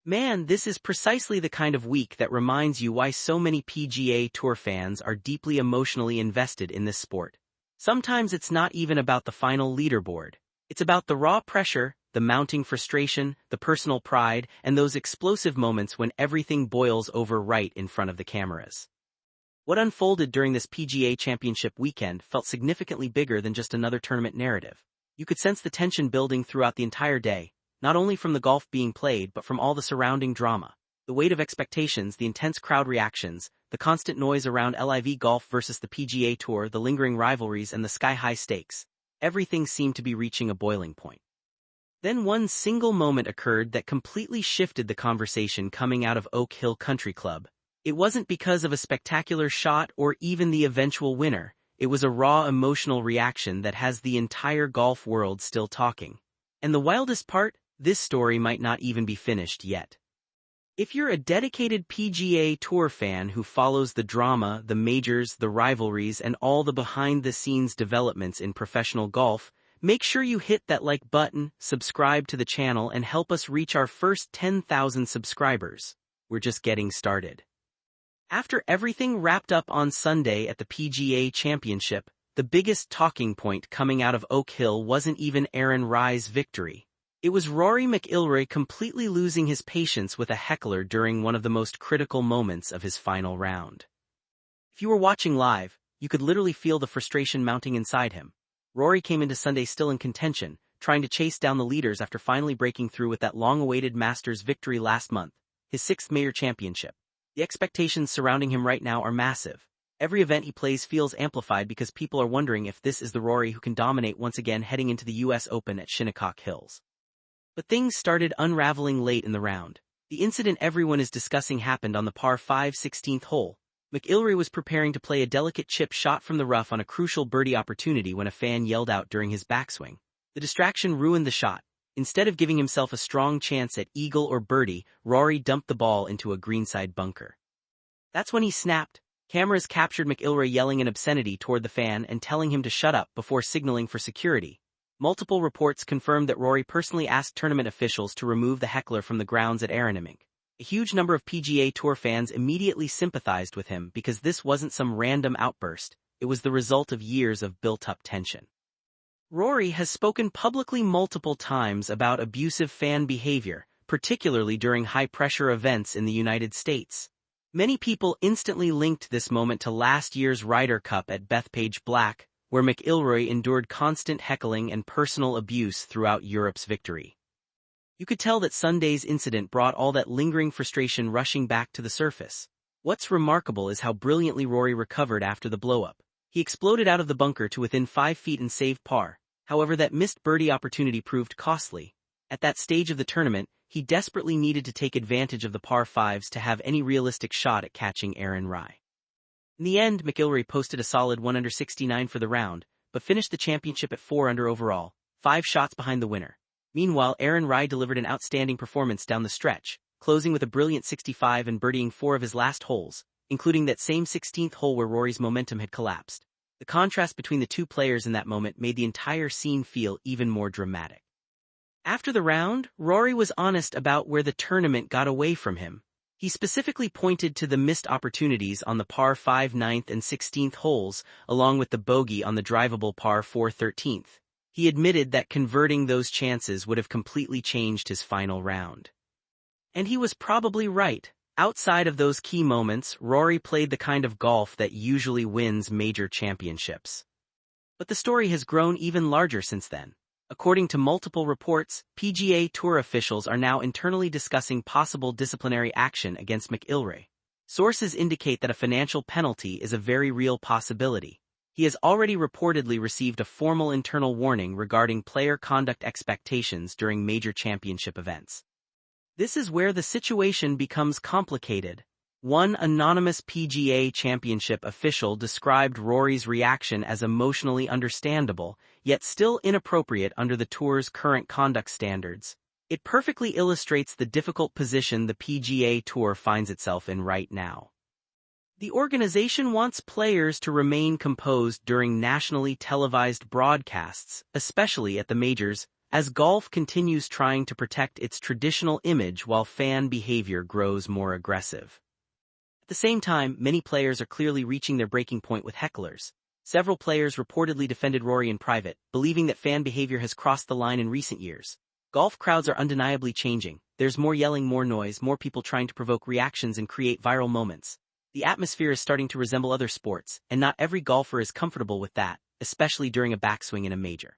Man, this is precisely the kind of week that reminds you why so many PGA Tour fans are deeply emotionally invested in this sport. Sometimes it's not even about the final leaderboard. It's about the raw pressure, the mounting frustration, the personal pride, and those explosive moments when everything boils over right in front of the cameras. What unfolded during this PGA Championship weekend felt significantly bigger than just another tournament narrative. You could sense the tension building throughout the entire day, not only from the golf being played but from all the surrounding drama. The weight of expectations, the intense crowd reactions, the constant noise around LIV Golf versus the PGA Tour, the lingering rivalries and the sky-high stakes. Everything seemed to be reaching a boiling point. Then one single moment occurred that completely shifted the conversation coming out of Oak Hill Country Club. It wasn't because of a spectacular shot or even the eventual winner. It was a raw emotional reaction that has the entire golf world still talking. And the wildest part? This story might not even be finished yet. If you're a dedicated PGA Tour fan who follows the drama, the majors, the rivalries, and all the behind-the-scenes developments in professional golf, make sure you hit that like button, subscribe to the channel, and help us reach our first 10,000 subscribers. We're just getting started. After everything wrapped up on Sunday at the PGA Championship, the biggest talking point coming out of Oak Hill wasn't even Aaron Rai's victory. It was Rory McIlroy completely losing his patience with a heckler during one of the most critical moments of his final round. If you were watching live, you could literally feel the frustration mounting inside him. Rory came into Sunday still in contention, trying to chase down the leaders after finally breaking through with that long-awaited Masters victory last month, his sixth major championship. The expectations surrounding him right now are massive. Every event he plays feels amplified because people are wondering if this is the Rory who can dominate once again heading into the US Open at Shinnecock Hills. But things started unraveling late in the round. The incident everyone is discussing happened on the par 5 16th hole. McIlroy was preparing to play a delicate chip shot from the rough on a crucial birdie opportunity when a fan yelled out during his backswing. The distraction ruined the shot. Instead of giving himself a strong chance at eagle or birdie, Rory dumped the ball into a greenside bunker. That's when he snapped. Cameras captured McIlroy yelling an obscenity toward the fan and telling him to shut up before signaling for security. Multiple reports confirmed that Rory personally asked tournament officials to remove the heckler from the grounds at Arnhem. A huge number of PGA Tour fans immediately sympathized with him because this wasn't some random outburst, it was the result of years of built-up tension. Rory has spoken publicly multiple times about abusive fan behavior, particularly during high-pressure events in the United States. Many people instantly linked this moment to last year's Ryder Cup at Bethpage Black, where McIlroy endured constant heckling and personal abuse throughout Europe's victory. You could tell that Sunday's incident brought all that lingering frustration rushing back to the surface. What's remarkable is how brilliantly Rory recovered after the blow-up. He exploded out of the bunker to within 5 feet and saved par. However, that missed birdie opportunity proved costly. At that stage of the tournament, he desperately needed to take advantage of the par 5s to have any realistic shot at catching Aaron Rai. In the end, McIlroy posted a solid 1 under 69 for the round, but finished the championship at 4 under overall, 5 shots behind the winner. Meanwhile, Aaron Rai delivered an outstanding performance down the stretch, closing with a brilliant 65 and birdieing 4 of his last holes, including that same 16th hole where Rory's momentum had collapsed. The contrast between the two players in that moment made the entire scene feel even more dramatic. After the round, Rory was honest about where the tournament got away from him. He specifically pointed to the missed opportunities on the par 5 9th and 16th holes, along with the bogey on the drivable par 4 13th. He admitted that converting those chances would have completely changed his final round. And he was probably right. Outside of those key moments, Rory played the kind of golf that usually wins major championships. But the story has grown even larger since then. According to multiple reports, PGA Tour officials are now internally discussing possible disciplinary action against McIlroy. Sources indicate that a financial penalty is a very real possibility. He has already reportedly received a formal internal warning regarding player conduct expectations during major championship events. This is where the situation becomes complicated. One anonymous PGA Championship official described Rory's reaction as emotionally understandable, yet still inappropriate under the tour's current conduct standards. It perfectly illustrates the difficult position the PGA Tour finds itself in right now. The organization wants players to remain composed during nationally televised broadcasts, especially at the majors. as golf continues trying to protect its traditional image while fan behavior grows more aggressive. At the same time, many players are clearly reaching their breaking point with hecklers. Several players reportedly defended Rory in private, believing that fan behavior has crossed the line in recent years. Golf crowds are undeniably changing. There's more yelling, more noise, more people trying to provoke reactions and create viral moments. The atmosphere is starting to resemble other sports, and not every golfer is comfortable with that, especially during a backswing in a major.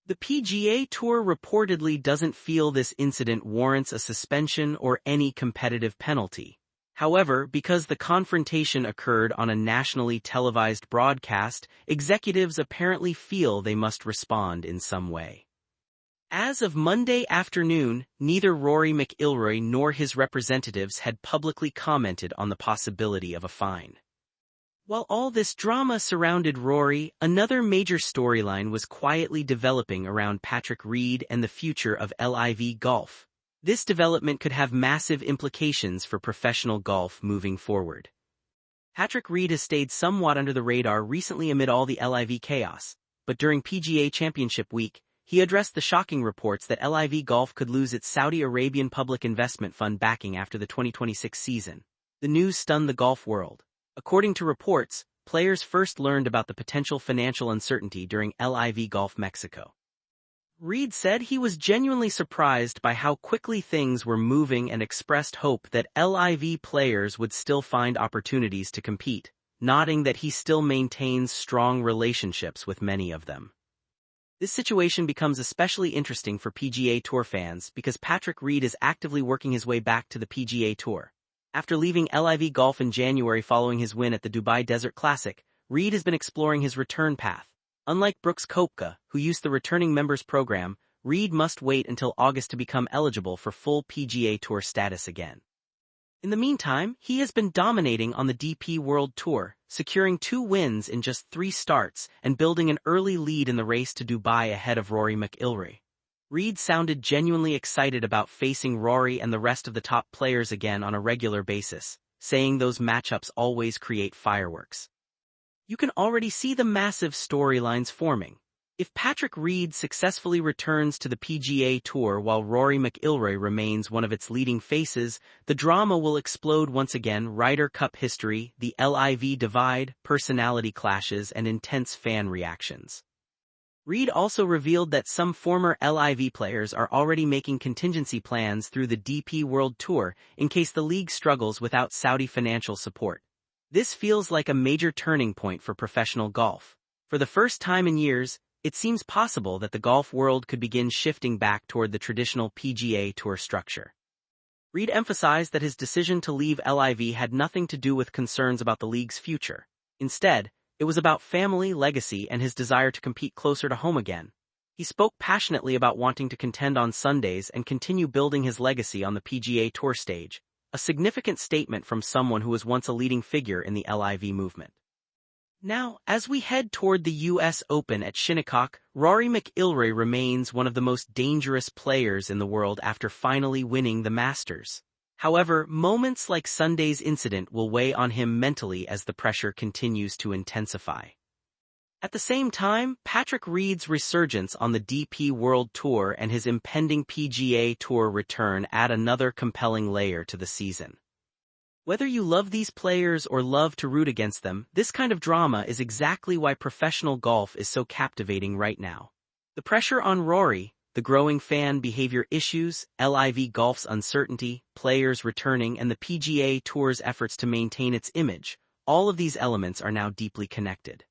The PGA Tour reportedly doesn't feel this incident warrants a suspension or any competitive penalty. However, because the confrontation occurred on a nationally televised broadcast, executives apparently feel they must respond in some way. As of Monday afternoon, neither Rory McIlroy nor his representatives had publicly commented on the possibility of a fine. While all this drama surrounded Rory, another major storyline was quietly developing around Patrick Reed and the future of LIV golf. This development could have massive implications for professional golf moving forward. Patrick Reed has stayed somewhat under the radar recently amid all the LIV chaos, but during PGA Championship week, he addressed the shocking reports that LIV Golf could lose its Saudi Arabian Public Investment Fund backing after the 2026 season. The news stunned the golf world. According to reports, players first learned about the potential financial uncertainty during LIV Golf Mexico. Reed said he was genuinely surprised by how quickly things were moving and expressed hope that LIV players would still find opportunities to compete, noting that he still maintains strong relationships with many of them. This situation becomes especially interesting for PGA Tour fans because Patrick Reed is actively working his way back to the PGA Tour. After leaving LIV Golf in January following his win at the Dubai Desert Classic, Reed has been exploring his return path. Unlike Brooks Koepka, who used the returning members program, Reed must wait until August to become eligible for full PGA Tour status again. In the meantime, he has been dominating on the DP World Tour, securing 2 wins in just 3 starts and building an early lead in the race to Dubai ahead of Rory McIlroy. Reed sounded genuinely excited about facing Rory and the rest of the top players again on a regular basis, saying those matchups always create fireworks. You can already see the massive storylines forming. If Patrick Reed successfully returns to the PGA Tour while Rory McIlroy remains one of its leading faces, the drama will explode once again: Ryder Cup history, the LIV divide, personality clashes, and intense fan reactions. Reed also revealed that some former LIV players are already making contingency plans through the DP World Tour in case the league struggles without Saudi financial support. This feels like a major turning point for professional golf. For the first time in years, it seems possible that the golf world could begin shifting back toward the traditional PGA Tour structure. Reed emphasized that his decision to leave LIV had nothing to do with concerns about the league's future. Instead, it was about family, legacy, and his desire to compete closer to home again. He spoke passionately about wanting to contend on Sundays and continue building his legacy on the PGA Tour stage, a significant statement from someone who was once a leading figure in the LIV movement. Now, as we head toward the US Open at Shinnecock, Rory McIlroy remains one of the most dangerous players in the world after finally winning the Masters. However, moments like Sunday's incident will weigh on him mentally as the pressure continues to intensify. At the same time, Patrick Reed's resurgence on the DP World Tour and his impending PGA Tour return add another compelling layer to the season. Whether you love these players or love to root against them, this kind of drama is exactly why professional golf is so captivating right now. The pressure on Rory, the growing fan behavior issues, LIV Golf's uncertainty, players returning, and the PGA Tour's efforts to maintain its image, all of these elements are now deeply connected.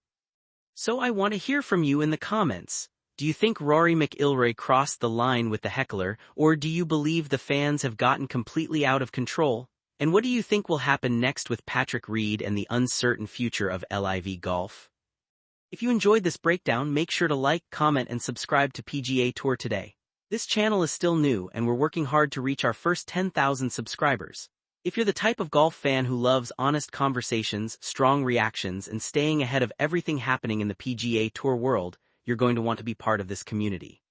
So I want to hear from you in the comments. Do you think Rory McIlroy crossed the line with the heckler, or do you believe the fans have gotten completely out of control? And what do you think will happen next with Patrick Reed and the uncertain future of LIV Golf? If you enjoyed this breakdown, make sure to like, comment, and subscribe to PGA Tour Today. This channel is still new, and we're working hard to reach our first 10,000 subscribers. If you're the type of golf fan who loves honest conversations, strong reactions, and staying ahead of everything happening in the PGA Tour world, you're going to want to be part of this community.